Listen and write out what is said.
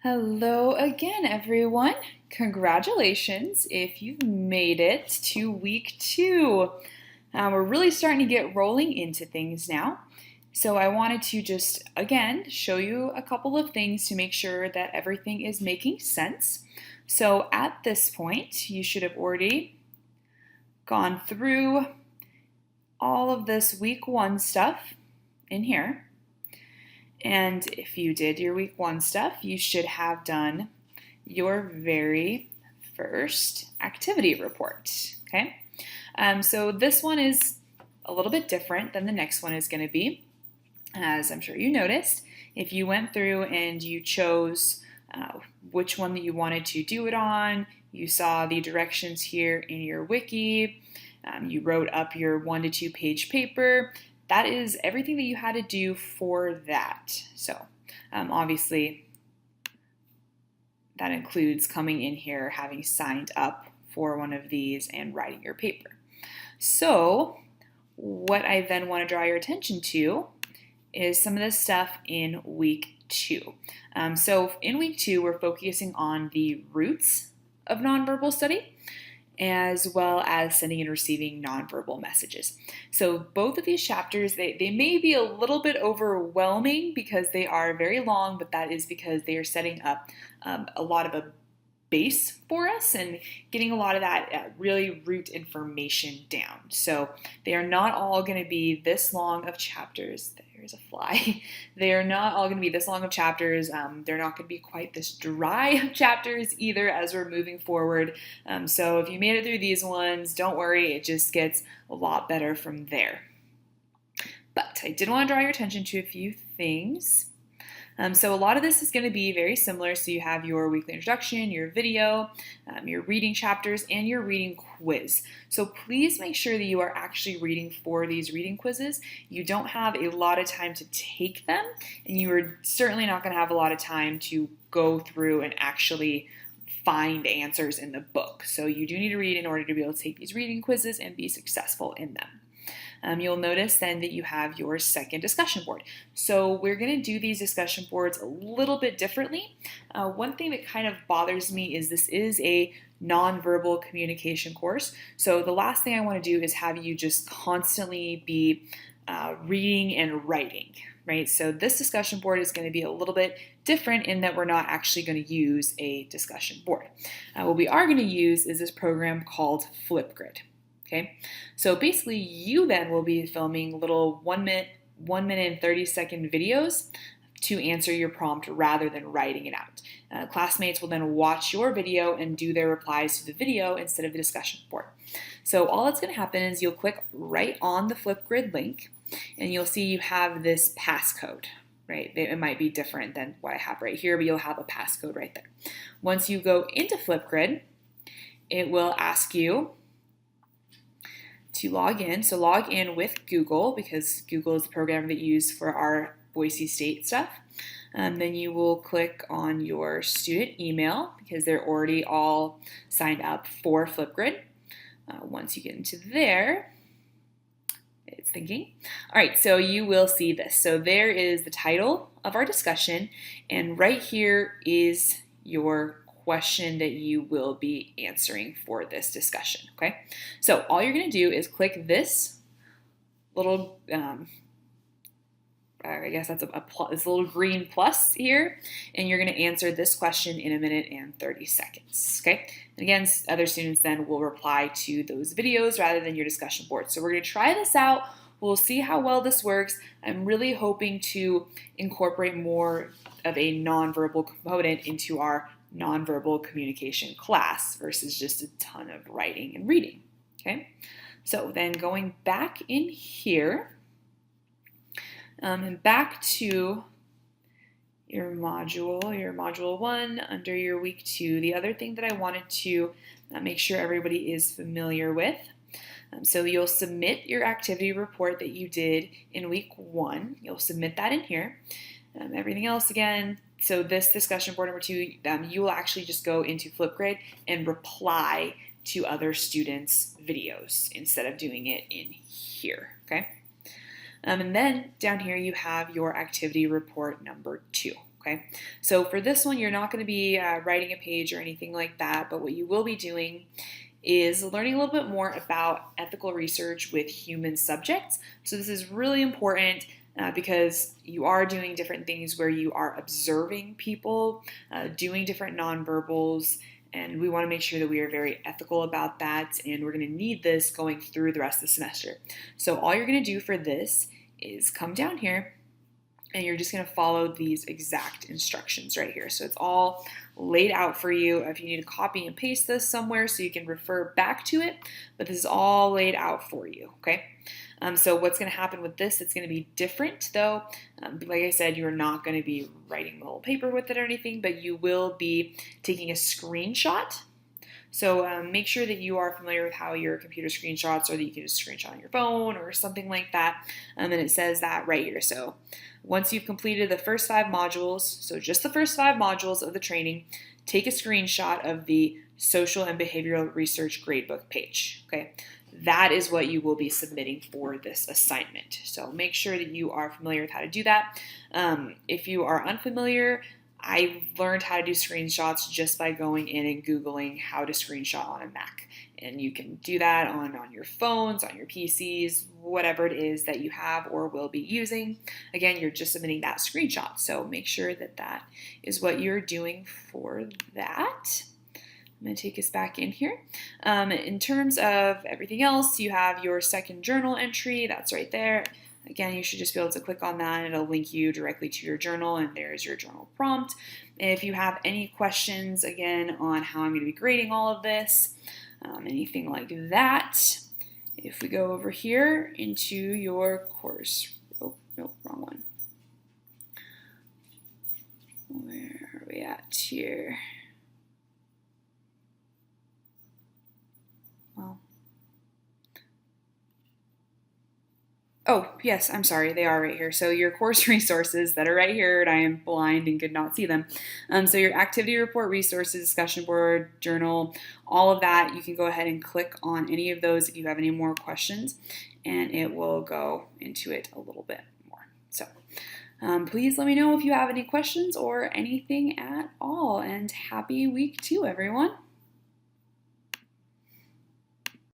Hello again, everyone. Congratulations if you've made it to week 2. We're really starting to get rolling into things now. So I wanted to just, again, show you a couple of things to make sure that everything is making sense. So at this point, you should have already gone through all of this week 1 stuff in here. And if you did your week 1 stuff, you should have done your very first activity report, okay? So this one is a little bit different than the next one is going to be. As I'm sure you noticed, if you went through and you chose which one that you wanted to do it on, you saw the directions here in your wiki, you wrote up your 1 to 2 page paper. That is everything that you had to do for that. So obviously that includes coming in here, having signed up for one of these and writing your paper. So what I then want to draw your attention to is some of this stuff in week 2. So in week 2, we're focusing on the roots of nonverbal study, as well as sending and receiving nonverbal messages. So both of these chapters, they may be a little bit overwhelming because they are very long, but that is because they are setting up a lot of a base for us and getting a lot of that really root information down. So they are not all going to be this long of chapters. There's a fly. They are not all going to be this long of chapters. They're not going to be quite this dry of chapters either as we're moving forward. So if you made it through these ones, don't worry. It just gets a lot better from there. But I did want to draw your attention to a few things. So a lot of this is going to be very similar. So you have your weekly introduction, your video, your reading chapters, and your reading quiz. So please make sure that you are actually reading for these reading quizzes. You don't have a lot of time to take them, and you are certainly not going to have a lot of time to go through and actually find answers in the book. So you do need to read in order to be able to take these reading quizzes and be successful in them. You'll notice then that you have your second discussion board. So we're going to do these discussion boards a little bit differently. One thing that kind of bothers me is this is a nonverbal communication course. So the last thing I want to do is have you just constantly be reading and writing, right? So this discussion board is going to be a little bit different in that we're not actually going to use a discussion board. What we are going to use is this program called Flipgrid. Okay, so basically you then will be filming little 1 minute and 30-second videos to answer your prompt rather than writing it out. Classmates will then watch your video and do their replies to the video instead of the discussion board. So all that's going to happen is you'll click right on the Flipgrid link and you'll see you have this passcode. Right? It might be different than what I have right here, but you'll have a passcode right there. Once you go into Flipgrid, it will ask you to log in. So log in with Google because Google is the program that you use for our Boise State stuff. Then you will click on your student email because they're already all signed up for Flipgrid. Once you get into there, it's thinking. All right, so you will see this. So there is the title of our discussion, and right here is your question that you will be answering for this discussion, okay? So all you're going to do is click this little, I guess that's this little green plus here, and you're going to answer this question in 1 minute and 30 seconds, okay? And again, other students then will reply to those videos rather than your discussion board. So we're going to try this out. We'll see how well this works. I'm really hoping to incorporate more of a nonverbal component into our nonverbal communication class versus just a ton of writing and reading, okay? So then going back in here and back to your module 1 under your week 2, the other thing that I wanted to make sure everybody is familiar with. So you'll submit your activity report that you did in week 1. You'll submit that in here. Everything else again, so this discussion board number 2, you will actually just go into Flipgrid and reply to other students' videos instead of doing it in here, okay? And then down here you have your activity report number 2. Okay, so for this one, you're not going to be writing a page or anything like that, but what you will be doing is learning a little bit more about ethical research with human subjects. So this is really important because you are doing different things where you are observing people, doing different nonverbals, and we want to make sure that we are very ethical about that, and we're going to need this going through the rest of the semester. So all you're going to do for this is come down here, and you're just going to follow these exact instructions right here. So it's all laid out for you. If you need to copy and paste this somewhere so you can refer back to it, but this is all laid out for you, okay? So what's going to happen with this, it's going to be different though. Like I said, you're not going to be writing the whole paper with it or anything, but you will be taking a screenshot. So make sure that you are familiar with how your computer screenshots, or that you can just screenshot on your phone or something like that. And it says that right here. So once you've completed the first 5 modules, so just the first 5 modules of the training, take a screenshot of the social and behavioral research gradebook page. Okay, that is what you will be submitting for this assignment. So make sure that you are familiar with how to do that. If you are unfamiliar, I learned how to do screenshots just by going in and Googling how to screenshot on a Mac. And you can do that on your phones, on your PCs, whatever it is that you have or will be using. Again, you're just submitting that screenshot. So make sure that that is what you're doing for that. I'm going to take us back in here. In terms of everything else, you have your second journal entry. That's right there. Again, you should just be able to click on that and it'll link you directly to your journal, and there's your journal prompt. If you have any questions, again, on how I'm going to be grading all of this, anything like that, if we go over here into your course, oh, nope, wrong one. Where are we at here? Well, oh, yes, I'm sorry, they are right here. So your course resources that are right here, and I am blind and could not see them. So your activity report, resources, discussion board, journal, all of that, you can go ahead and click on any of those if you have any more questions, and it will go into it a little bit more. So please let me know if you have any questions or anything at all, and happy week 2, everyone.